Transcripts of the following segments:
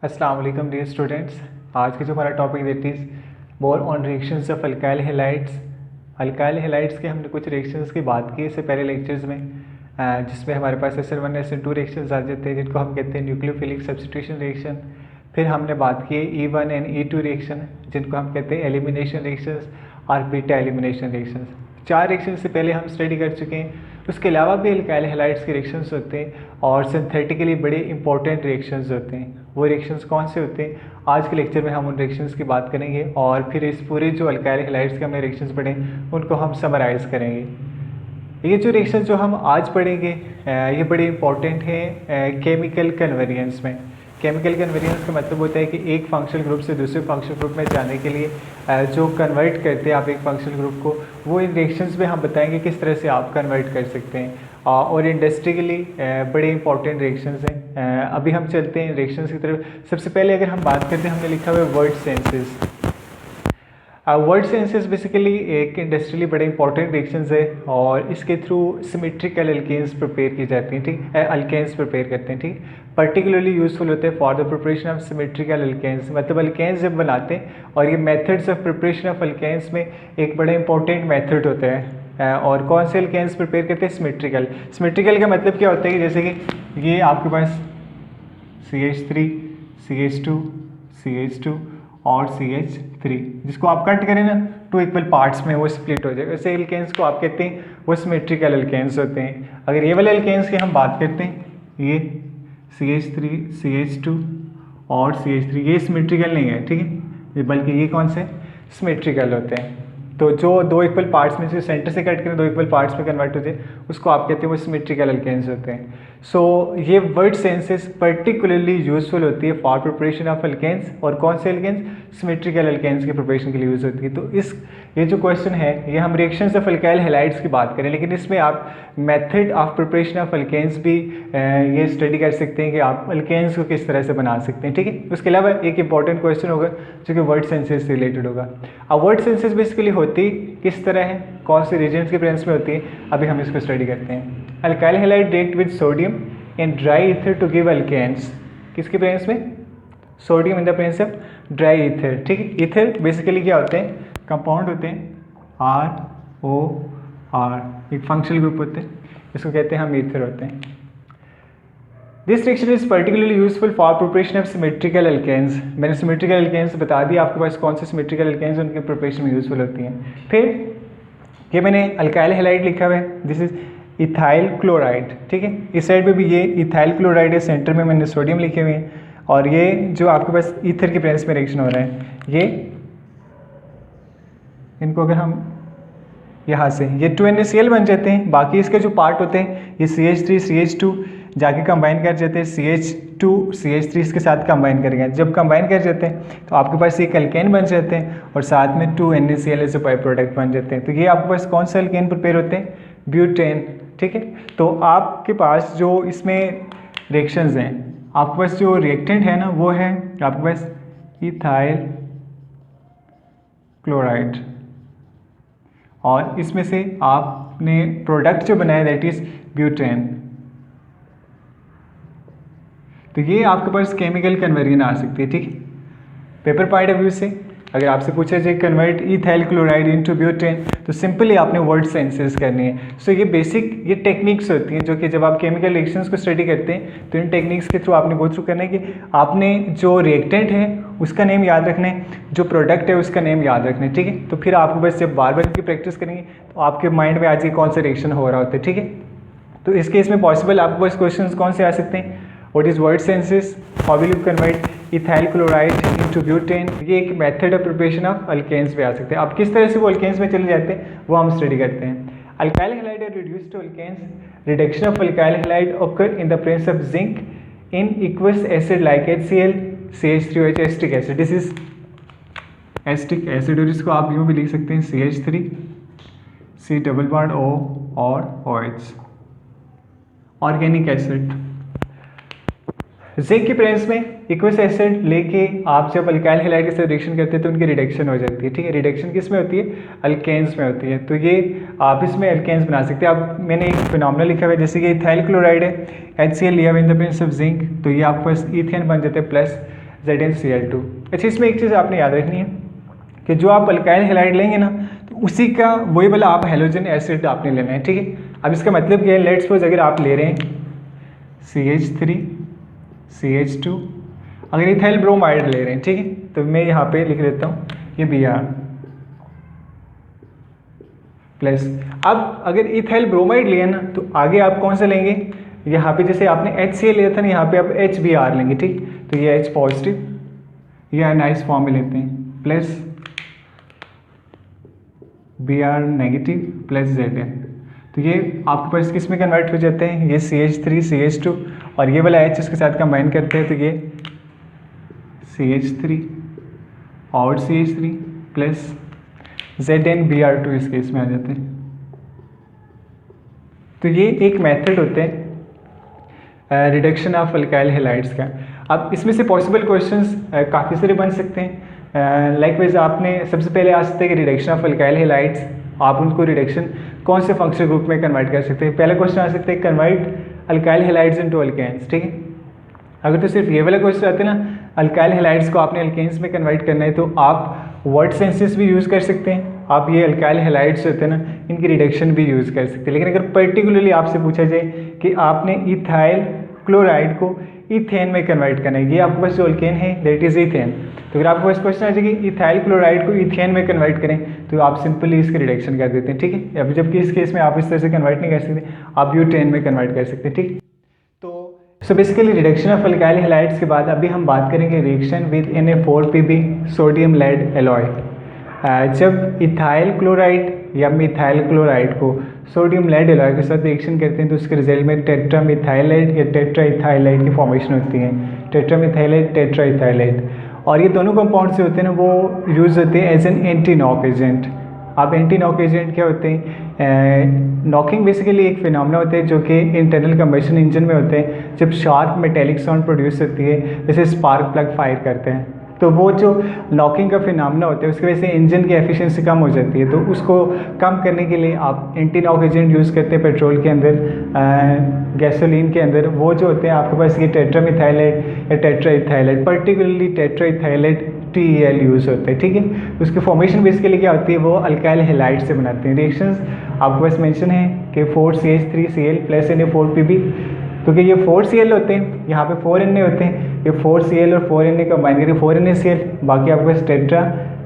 अस्सलाम वालेकुम dear students. आज की जो हमारा topic that is more on reactions of alkyl halides. Alkyl halides के हमने कुछ रिएक्शंस की बात की इससे पहले लेक्चर्स में, जिसमें हमारे पास SN1 SN2 रिएक्शंस आ जाते हैं जिनको हम कहते हैं न्यूक्लियोफिलिक सब्स्टिट्यूशन रिएक्शन। फिर हमने बात की E1 एंड E2 रिएक्शन जिनको हम कहते हैं एलिमिनेशन रिएक्शंस और बीटा एलिमिनेशन रिएक्शंस। 4 रिएक्शन से पहले हम स्टडी कर चुके हैं। उसके अलावा भी अल्काइल हैलाइड्स के रिएक्शंस होते हैं और सिंथेटिकली बड़े इंपॉर्टेंट रिएक्शंस होते हैं। वो रिएक्शंस कौन से होते हैं, आज के लेक्चर में हम उन रिएक्शंस की बात करेंगे और फिर इस पूरे जो अल्काइल हैलाइड्स के हमने रिएक्शंस पढ़े उनको हम समराइज़ करेंगे। ये जो रिएक्शंस जो हम आज पढ़ेंगे ये बड़े इंपॉर्टेंट हैं केमिकल कन्वेरियंस में। केमिकल कन्वेरियंस का मतलब होता है कि एक फंक्शनल ग्रुप से दूसरे फंक्शनल ग्रुप में जाने के लिए जो कन्वर्ट करते हैं आप एक फंक्शनल ग्रुप को, वो इन रिएक्शंस में हम बताएंगे किस तरह से आप कन्वर्ट कर सकते हैं और इंडस्ट्रियली बड़े इंपॉर्टेंट रिएक्शंस हैं। अभी हम चलते हैं रिएक्शंस की तरफ। सबसे पहले अगर हम बात करते हैं, हमने लिखा हुआ है word senses. Word senses basically एक इंडस्ट्रियली बड़े इंपॉर्टेंट रिएक्शंस है और इसके थ्रू सिमेट्रिकल अल्केन्स प्रिपेयर की जाती हैं, ठीक, अल्केन्स प्रिपेयर करते हैं, ठीक। पर्टिकुलरली यूजफुल होते हैं for the preparation of symmetrical alkanes, मतलब अल्केन्स जब बनाते हैं और ये methods of preparation of alkanes में एक बड़ा इंपॉर्टेंट मेथड होता है। और कौन से अल्केन्स प्रिपेयर करते हैं? सिमेट्रिकल। सिमेट्रिकल का मतलब क्या होता है कि जैसे कि ये आपके पास CH3 CH2 CH2 और CH3, जिसको आप कट करें ना 2 इक्वल पार्ट्स में वो स्प्लिट हो जाए। वैसे एल्केन्स को आप कहते हैं वो सिमेट्रिकल एल्केन्स होते हैं। अगर ये वाले एल्केन्स की हम बात करते हैं, ये CH3 CH2 और CH3, ये सिमेट्रिकल नहीं है, ठीक है, बल्कि ये कौन से सिमेट्रिकल होते हैं। तो जो 2 इक्वल पार्ट्स में से सेंटर से कट करें 2 इक्वल पार्ट्स में कन्वर्ट हो जाए उसको आप कहते हैं वो सिमेट्रिकल अल्केन्स होते हैं। सो ये वर्ड सेंसेस पर्टिकुलरली यूजफुल होती है फॉर प्रिपरेशन ऑफ अल्केन्स, और कौन से अल्केन्स? सिमेट्रिकल अल्केन्स की प्रिपरेशन के लिए यूज़ होती है। तो ये जो क्वेश्चन है ये हम रिएक्शंस ऑफ अल्काइल हैलाइड्स की बात करें, लेकिन इसमें आप method of preparation of alkanes भी ये स्टडी कर सकते हैं कि आप अल्केन्स को किस तरह से बना सकते हैं, ठीक है। उसके अलावा एक इंपॉर्टेंट क्वेश्चन होगा जो कि वर्ड सेंसेस से रिलेटेड होगा। अब वर्ड सेंसेस बेसिकली होती किस तरह है, कौन से रीजन्स के प्रेजेंस में होती है, अभी हम इसको स्टडी करते हैं। Alkyl halide react with sodium in dry ether to give alkanes. किसके प्रेजेंस में? Sodium in the presence of dry ether, ठीक है। ईथर बेसिकली क्या होते हैं? कंपाउंड होते हैं ROR, एक फंक्शनल ग्रुप होते हैं, इसको कहते हैं हम ईथर होते हैं। This reaction is particularly useful for preparation of symmetrical alkanes. मैंने सिमेट्रिकल अल्केन्स बता दिया आपके पास कौन से सिमेट्रिकल अल्केन्स उनके प्रिपरेशन में यूजफुल होती हैं। फिर ये मैंने अल्काइल हैलाइड लिखा हुआ है, दिस इज इथाइल क्लोराइड, ठीक है। इस साइड पे भी ये इथाइल क्लोराइड है, सेंटर में मैंने सोडियम लिखे हुए हैं, और ये जो आपके पास ईथर के प्रेजेंस में रिएक्शन हो रहा है, ये इनको अगर हम यहाँ से ये 2NaCl बन जाते हैं। बाकी इसके जो पार्ट होते हैं ये CH3 CH2 जाके कंबाइन कर जाते हैं, CH2 CH3 इसके साथ कंबाइन करेंगे। जब कंबाइन कर जाते हैं तो आपके पास एक अल्केन बन जाते हैं और साथ में 2NaCl ऐसे बाई प्रोडक्ट बन जाते हैं। तो ये आपके पास कौन सा अल्केन प्रिपेयर होते हैं? ब्यूटेन, ठीक है। तो आपके पास जो इसमें रिएक्शंस हैं, आपके पास जो रिएक्टेंट है ना वो है आपके पास इथाइल क्लोराइड, और इसमें से आपने प्रोडक्ट जो बनाया दैट इज ब्यूटेन। तो ये आपके पास केमिकल कन्वर्जन आ सकती है, ठीक है। पेपर पॉइंट ऑफ व्यू से अगर आपसे पूछा जाए convert ethyl chloride into butane, तो सिंपली आपने वर्ड सेंसेस करनी है। सो ये बेसिक ये टेक्निक्स होती हैं जो कि जब आप केमिकल रिएक्शंस को स्टडी करते हैं तो इन टेक्निक्स के थ्रू आपने गो थ्रू करना है कि आपने जो रिएक्टेंट है उसका नेम याद रखना है, जो प्रोडक्ट है उसका नेम याद रखना है, ठीक है। तो फिर आपको बस जब बार बार इनकी प्रैक्टिस करेंगे तो आपके माइंड में आज ये कौन सा रिएक्शन हो रहा होता है, ठीक है। तो इस केस में पॉसिबल आपके पास क्वेश्चन कौन से आ सकते हैं? What is Wurtz synthesis, how will you convert ethyl chloride into butane. ये एक method of preparation of alkanes पे आ सकते हैं। अब किस तरह से वो अल्केन्स में चले जाते हैं वो हम स्टडी करते हैं। Alkyl halide are reduced to alkanes. Reduction of alkyl halide occur in the presence of zinc in aqueous acid like HCl CH3OH acetic acid. This is acetic acid, और इसको आप यूँ भी लिख सकते हैं CH3 C double bond O और OH। Organic acid zinc के प्रेजेंस में एक्वस एसिड लेके आप जब अल्काइल हैलाइड के साथ रिएक्शन करते हैं तो उनकी रिडक्शन हो जाती है, ठीक है। रिडक्शन किस में होती है? अल्केन्स में होती है। तो ये आप इसमें अल्केन्स बना सकते हैं। आप मैंने एक फिनोमेना लिखा हुआ है, जैसे कि इथाइल क्लोराइड है, HCl लिया हुआ इन द प्रेजेंस ऑफ जिंक, तो ये आपके पास ईथेन बन जाते हैं प्लस ZnCl2। अच्छा, इसमें एक चीज़ आपने याद रखनी है कि जो आप अल्काइल हैलाइड लेंगे ना, तो उसी का वही वाला आप हैलोजन एसिड आपने लेना है, ठीक है। अब इसका मतलब क्या है, लेट्स सपोज अगर आप ले रहे हैं CH3 CH2, अगर इथाइल ब्रोमाइड ले रहे हैं, ठीक है, तो मैं यहाँ पे लिख देता हूँ ये Br प्लस। अब अगर इथाइल ब्रोमाइड लिया ना, तो आगे आप कौन सा लेंगे, यहाँ पे जैसे आपने HCl लिया था ना, यहाँ पे आप HBr लेंगे, ठीक। तो ये H पॉजिटिव, ये आयनाइज फॉर्म में लेते हैं, plus Br negative plus Zn। तो ये आपके पास किस में कन्वर्ट हो जाते हैं, ये CH3 CH2 और ये वाला H इसके साथ कंबाइन करते हैं, तो ये CH3 और CH3 प्लस ZnBr2 इस केस में आ जाते हैं। तो ये एक मेथड होते हैं रिडक्शन ऑफ अल्काइल हैलाइड्स का। अब इसमें से पॉसिबल क्वेश्चंस काफ़ी सारे बन सकते हैं। लाइकवाइज आपने सबसे पहले आ सकते हैं कि रिडक्शन ऑफ अल्काइल हैलाइड्स, आप उनको रिडक्शन कौन से फंक्शनल ग्रुप में कन्वर्ट कर सकते हैं। पहला क्वेश्चन आ सकता है convert alkyl halides into alkanes, ठीक है। अगर तो सिर्फ ये वाला क्वेश्चन आते हैं ना, अल्काइल हैलाइड्स को आपने अल्केन्स में कन्वर्ट करना है, तो आप वर्ड सेंसेस भी यूज़ कर सकते हैं, आप ये अल्काइल हैलाइड्स होते हैं ना, इनकी रिडक्शन भी यूज़ कर सकते हैं। लेकिन अगर पर्टिकुलरली आपसे पूछा जाए कि आपने इथाइल क्लोराइड को इथेन में कन्वर्ट करना है, ये आपके पास जो अल्केन है दैट इज़ इथेन, तो अगर आपके पास क्वेश्चन आ जाए कि इथाइल क्लोराइड को इथेन में कन्वर्ट करें, तो आप सिंपली इसकी रिडक्शन कर देते हैं, ठीक है। अब जबकि इस केस में आप इस तरह से कन्वर्ट नहीं कर सकते, आप ब्यूटेन में कन्वर्ट कर सकते हैं, ठीक। तो basically reduction of alkyl halides के बाद अभी हम बात करेंगे reaction with Na4Pb sodium lead alloy. जब इथाइल क्लोराइड या मिथाइल क्लोराइड को सोडियम लेड एलॉय के साथ रिएक्शन करते हैं, तो उसके रिजल्ट में टेट्रामिथाइलेट या टेट्राइथाइलेट की फॉर्मेशन होती है, टेट्रामिथाइलेट टेट्राइथाइलेट। और ये दोनों कंपाउंड से होते हैं ना, वो यूज़ होते हैं as an anti knock agent. अब एंटी नॉक एजेंट क्या होते हैं, नॉकिंग बेसिकली एक फिनोमेना होता है जो कि इंटरनल कंबशन इंजन में होते हैं। जब शार्प मेटेलिक साउंड प्रोड्यूस होती है, जैसे स्पार्क प्लग फायर करते हैं, तो वो जो नॉकिंग का फिनोमेना होता है उसकी वजह से इंजन की एफिशिएंसी कम हो जाती है। तो उसको कम करने के लिए आप एंटी नॉक एजेंट यूज़ करते हैं पेट्रोल के अंदर, गैसोलीन के अंदर। वो जो होते हैं आपके पास ये टेट्रामिथाइलेट या टेट्राइथाइलेट, पर्टिकुलरली टेट्राइथाइलेट TEL यूज़ होते हैं, ठीक है। उसकी फॉर्मेशन बेसिकली क्या होती है, वो अल्काइल हैलाइड से बनाते हैं। रिएक्शंस आपके पास मेंशन है कि 4CH3Cl प्लस Na4Pb, क्योंकि ये 4Cl होते हैं, यहाँ पे 4Na होते हैं, ये 4Cl और 4Na कंबाइन करके 4NaCl, बाकी आपके पास टेट्रा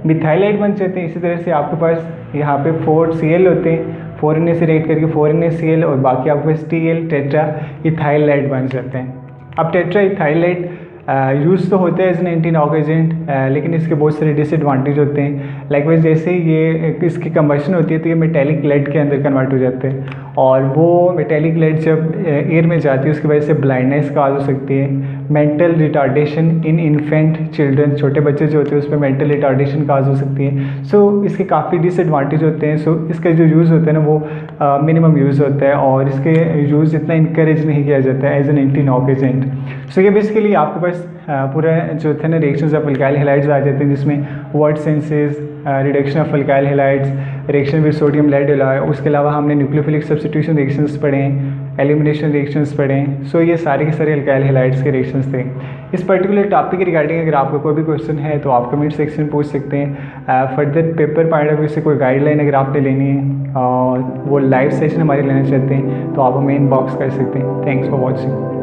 मिथाइलाइड बन जाते हैं। इसी तरह से आपके पास यहाँ पे 4Cl होते हैं, 4Na से रेट करके 4NaCl, और बाकी आपके पास TL टेट्रा इथाइलाइड बन जाते हैं। अब टेट्रा इथाइलाइड यूज़ तो होता है as an anti knock agent, लेकिन इसके बहुत सारे डिसएडवांटेज होते हैं। लाइकवाइज जैसे ये इसकी कंबशन होती है, तो ये मेटेलिक लेड के अंदर कन्वर्ट हो जाते हैं, और वो मेटेलिक लेड जब एयर में जाती है उसकी वजह से ब्लाइंडनेस काज हो सकती है, मेंटल रिटार्डेशन इन इन्फेंट चिल्ड्रन, छोटे बच्चे जो होते हैं उसमें मेंटल रिटार्डेशन काज हो सकती है। सो इसके काफ़ी डिसएडवांटेज होते हैं। सो इसका जो यूज़ होता है ना, वो मिनिमम यूज़ होता है, और इसके यूज़ इतना इंकरेज नहीं किया जाता है as an anti knock agent. So ये बेसिकली आपके पास पूरा जो थे ना रिएक्शंस ऑफ अल्काइल हैलाइड्स आ जाते हैं, जिसमें Wurtz synthesis, reduction of alkyl halides, reaction with sodium lead alloy, उसके अलावा हमने न्यूक्लियोफिलिक सब्स्टिट्यूशन रिएक्शंस पढ़े हैं, एलिमिनेशन रिएक्शंस पढ़े हैं। सो ये सारे के सारे अल्काइल हैलाइड्स के रिएक्शंस थे। इस पर्टिकुलर टॉपिक के रिगार्डिंग अगर आपका कोई भी क्वेश्चन है तो आप कमेंट सेक्शन में पूछ सकते हैं। Further paper point of view से कोई गाइडलाइन अगर आपने लेनी है और वो लाइव सेशन हमारे लेना चाहते हैं, तो आप हमें इनबॉक्स कर सकते हैं। Thanks for watching.